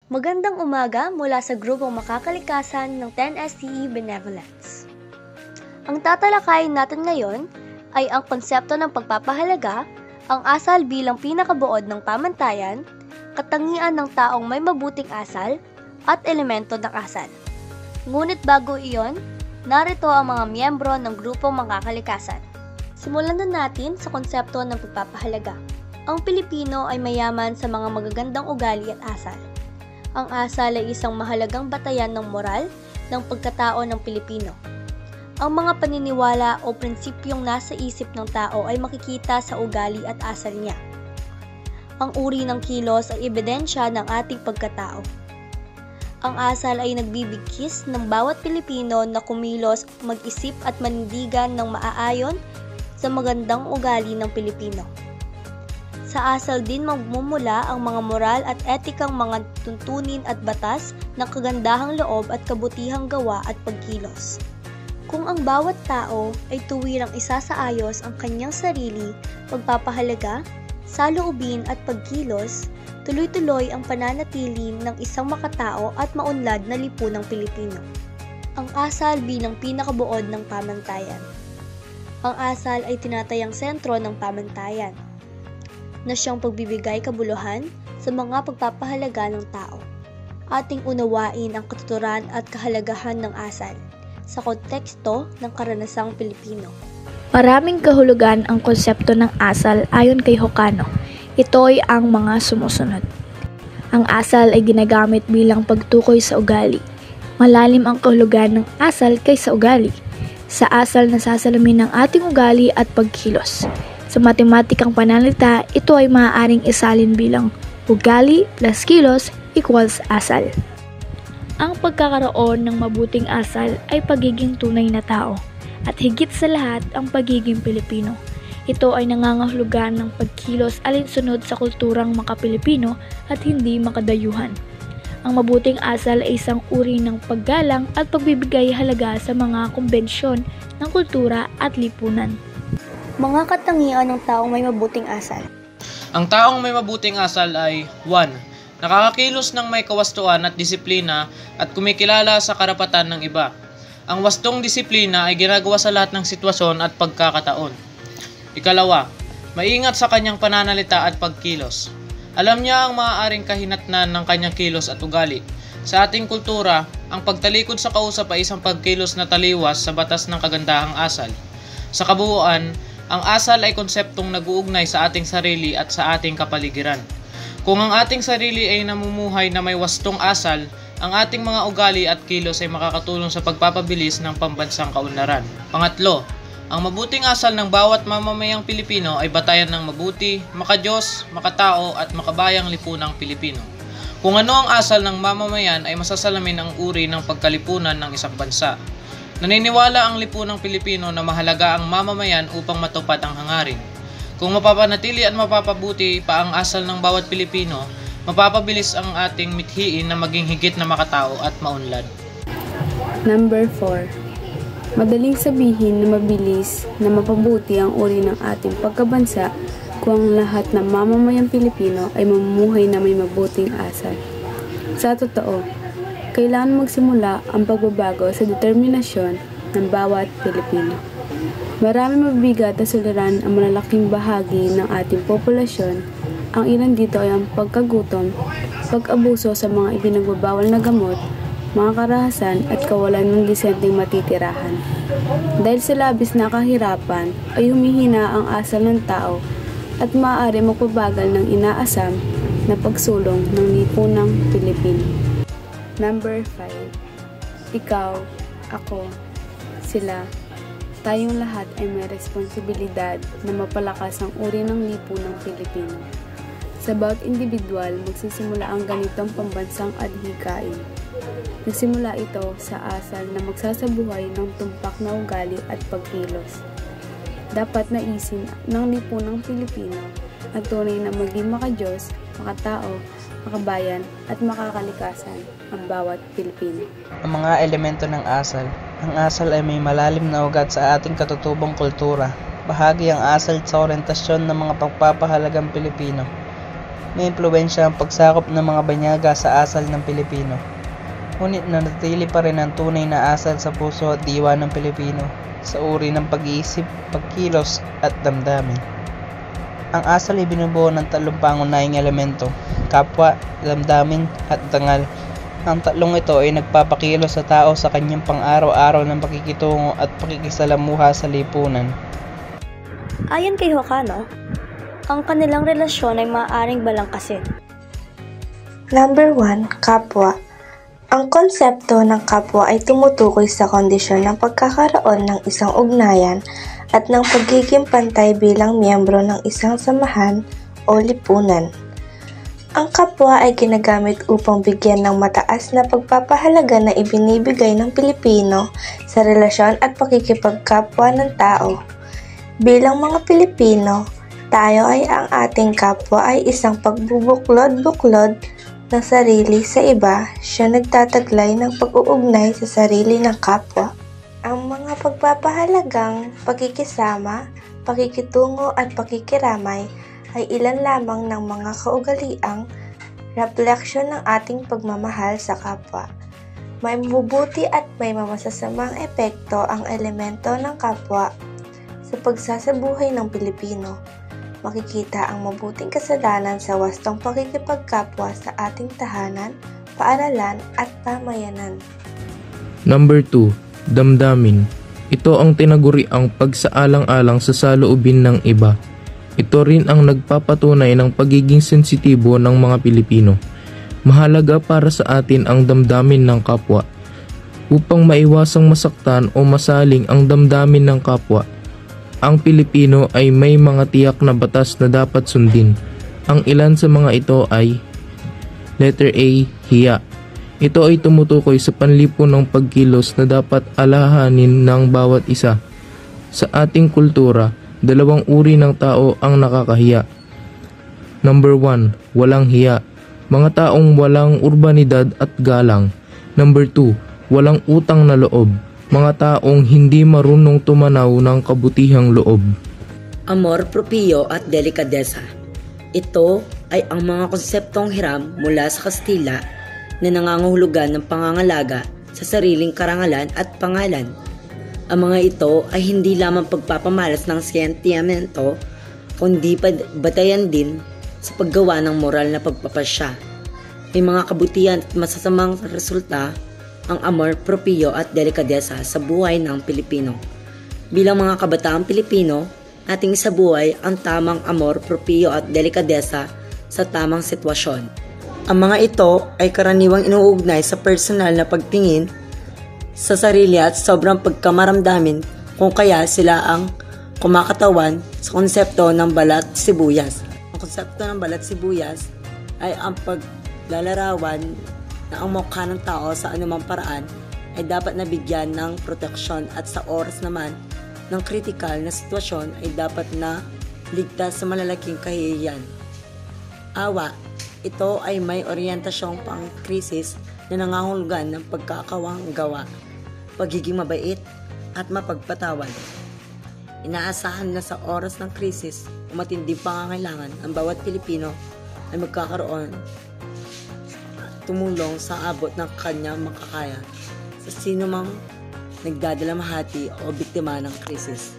Magandang umaga mula sa grupong makakalikasan ng 10STE Benevolence. Ang tatalakayin natin ngayon ay ang konsepto ng pagpapahalaga, ang asal bilang pinakabuod ng pamantayan, katangian ng taong may mabuting asal, at elemento ng asal. Ngunit bago iyon, narito ang mga miyembro ng grupong makakalikasan. Simulan na natin sa konsepto ng pagpapahalaga. Ang Pilipino ay mayaman sa mga magagandang ugali at asal. Ang asal ay isang mahalagang batayan ng moral ng pagkatao ng Pilipino. Ang mga paniniwala o prinsipyong nasa isip ng tao ay makikita sa ugali at asal niya. Ang uri ng kilos ay ebidensya ng ating pagkatao. Ang asal ay nagbibigkis ng bawat Pilipino na kumilos, mag-isip at manindigan ng maaayon sa magandang ugali ng Pilipino. Sa asal din magmumula ang mga moral at etikang mga tuntunin at batas ng kagandahang loob at kabutihang gawa at pagkilos. Kung ang bawat tao ay tuwirang isasaayos ang kanyang sarili, pagpapahalaga, saloobin at pagkilos, tuloy-tuloy ang pananatili ng isang makatao at maunlad na lipunang Pilipino. Ang asal bilang pinakabuod ng pamantayan. Ang asal ay tinatayang sentro ng pamantayan na siyang pagbibigay kabuluhan sa mga pagpapahalaga ng tao. Ating unawain ang katuturan at kahalagahan ng asal sa konteksto ng karanasang Pilipino. Maraming kahulugan ang konsepto ng asal ayon kay Hocano. Ito ay ang mga sumusunod. Ang asal ay ginagamit bilang pagtukoy sa ugali. Malalim ang kahulugan ng asal kaysa ugali. Sa asal nasasalamin ang ating ugali at pagkilos. Sa matematikang pananalita, ito ay maaaring isalin bilang ugali plus kilos equals asal. Ang pagkakaroon ng mabuting asal ay pagiging tunay na tao at higit sa lahat ang pagiging Pilipino. Ito ay nangangahulugan ng pagkilos alinsunod sa kulturang makapilipino at hindi makadayuhan. Ang mabuting asal ay isang uri ng paggalang at pagbibigay halaga sa mga kumbensyon ng kultura at lipunan. Mga katangian ng taong may mabuting asal. Ang taong may mabuting asal ay 1. Nakakakilos ng may kawastuan at disiplina at kumikilala sa karapatan ng iba. Ang wastong disiplina ay ginagawa sa lahat ng sitwasyon at pagkakataon. 2. Maingat sa kanyang pananalita at pagkilos. Alam niya ang maaaring kahinatnan ng kanyang kilos at ugali. Sa ating kultura, ang pagtalikod sa kausap ay isang pagkilos na taliwas sa batas ng kagandahang asal. Sa kabuuan, ang asal ay konseptong nag-uugnay sa ating sarili at sa ating kapaligiran. Kung ang ating sarili ay namumuhay na may wastong asal, ang ating mga ugali at kilos ay makakatulong sa pagpapabilis ng pambansang kaunlaran. 3. Ang mabuting asal ng bawat mamamayang Pilipino ay batayan ng mabuti, makadiyos, makatao at makabayang lipunang Pilipino. Kung ano ang asal ng mamamayan ay masasalamin ang uri ng pagkalipunan ng isang bansa. Naniniwala ang lipunang Pilipino na mahalaga ang mamamayan upang matupad ang hangarin. Kung mapapanatili at mapapabuti pa ang asal ng bawat Pilipino, mapapabilis ang ating mithiin na maging higit na makatao at maunlad. Number 4. Madaling sabihin na mabilis na mapabuti ang uri ng ating pagkabansa kung ang lahat ng mamamayang Pilipino ay mamumuhay na may mabuting asal. Sa totoo, kailangan magsimula ang pagbabago sa determinasyon ng bawat Pilipino. Marami mabibigat na suliran ang malalaking bahagi ng ating populasyon. Ang ilan dito ay ang pagkagutom, pag-abuso sa mga ibinagbabawal na gamot, mga karahasan at kawalan ng disenteng matitirahan. Dahil sa labis na kahirapan ay humihina ang asal ng tao at maaari magpabagal ng inaasam na pagsulong ng lipunang Pilipino. Number 5. Ikaw, ako, sila, tayong lahat ay may responsibilidad na mapalakas ang uri ng lipunang Pilipino. Sa bawat individual, magsisimula ang ganitong pambansang adhikain. Nagsimula ito sa asal na magsasabuhay ng tumpak na ugali at pagkilos. Dapat naisin ng lipunang Pilipino ang tunay na maging makadiyos, makatao, makabayan at makakalikasan ang bawat Pilipino. Ang mga elemento ng asal. Ang asal ay may malalim na ugat sa ating katutubong kultura. Bahagi ang asal sa orientasyon ng mga pagpapahalagang Pilipino. May impluwensya ang pagsakop ng mga banyaga sa asal ng Pilipino. Ngunit nanatili pa rin ang tunay na asal sa puso at diwa ng Pilipino sa uri ng pag-iisip, pagkilos at damdamin. Ang asal ay binubuo ng tatlong pangunahing elemento, kapwa, damdamin at dangal. Ang tatlong ito ay nagpapakilos sa tao sa kanyang pang-araw-araw ng pakikitungo at pakikisalamuha sa lipunan. Ayon kay Hokano, ang kanilang relasyon ay maaaring balangkasin. Number 1, kapwa. Ang konsepto ng kapwa ay tumutukoy sa kondisyon ng pagkakaroon ng isang ugnayan at ng pagiging pantay bilang miyembro ng isang samahan o lipunan. Ang kapwa ay ginagamit upang bigyan ng mataas na pagpapahalaga na ibinibigay ng Pilipino sa relasyon at pakikipagkapwa ng tao. Bilang mga Pilipino, tayo ay ang ating kapwa ay isang pagbubuklod-buklod ng sarili sa iba, siya nagtataglay ng pag-uugnay sa sarili ng kapwa. Ang mga pagpapahalagang pakikisama, pakikitungo at pakikiramay ay ilan lamang ng mga kaugaliang refleksyon ng ating pagmamahal sa kapwa. May mabubuti at may mamasasamang epekto ang elemento ng kapwa sa pagsasabuhay ng Pilipino. Makikita ang mabuting kasalanan sa wastong pakikipagkapwa sa ating tahanan, paaralan at pamayanan. Number 2, damdamin. Ito ang tinaguriang pagsaalang-alang sa saloobin ng iba. Ito rin ang nagpapatunay ng pagiging sensitibo ng mga Pilipino. Mahalaga para sa atin ang damdamin ng kapwa. Upang maiwasang masaktan o masaling ang damdamin ng kapwa, ang Pilipino ay may mga tiyak na batas na dapat sundin. Ang ilan sa mga ito ay Letter A, hiya. Ito ay tumutukoy sa panlipo ng pagkilos na dapat alahanin ng bawat isa. Sa ating kultura, dalawang uri ng tao ang nakakahiya. Number 1, walang hiya. Mga taong walang urbanidad at galang. Number 2, walang utang na loob. Mga taong hindi marunong tumanaw ng kabutihang loob. Amor proprio at delikadesa. Ito ay ang mga konseptong hiram mula sa Kastila na nangangahulugan ng pangangalaga sa sariling karangalan at pangalan. Ang mga ito ay hindi lamang pagpapamalas ng sentimento, kundi batayan din sa paggawa ng moral na pagpapasya. May mga kabutihan at masasamang resulta ang amor proprio at delikadesa sa buhay ng Pilipino. Bilang mga kabataang Pilipino, ating isabuhay ang tamang amor proprio at delikadesa sa tamang sitwasyon. Ang mga ito ay karaniwang inuugnay sa personal na pagtingin sa sarili at sobrang pagkamaramdamin kung kaya sila ang kumakatawan sa konsepto ng balat sibuyas. Ang konsepto ng balat sibuyas ay ang paglalarawan na ang mukha ng tao sa anumang paraan ay dapat nabigyan ng proteksyon at sa oras naman ng kritikal na sitwasyon ay dapat na ligtas sa malalaking kahihiyan. Awa, ito ay may orientasyong pang-krisis na nangangahulugan ng pagkakawang gawa, pagiging mabait at mapagpatawad. Inaasahan na sa oras ng krisis o matinding pangangailangan ang bawat Pilipino ay magkakaroon tumulong sa abot ng kanyang makakaya sa sino mang nagdadalamhati o biktima ng krisis.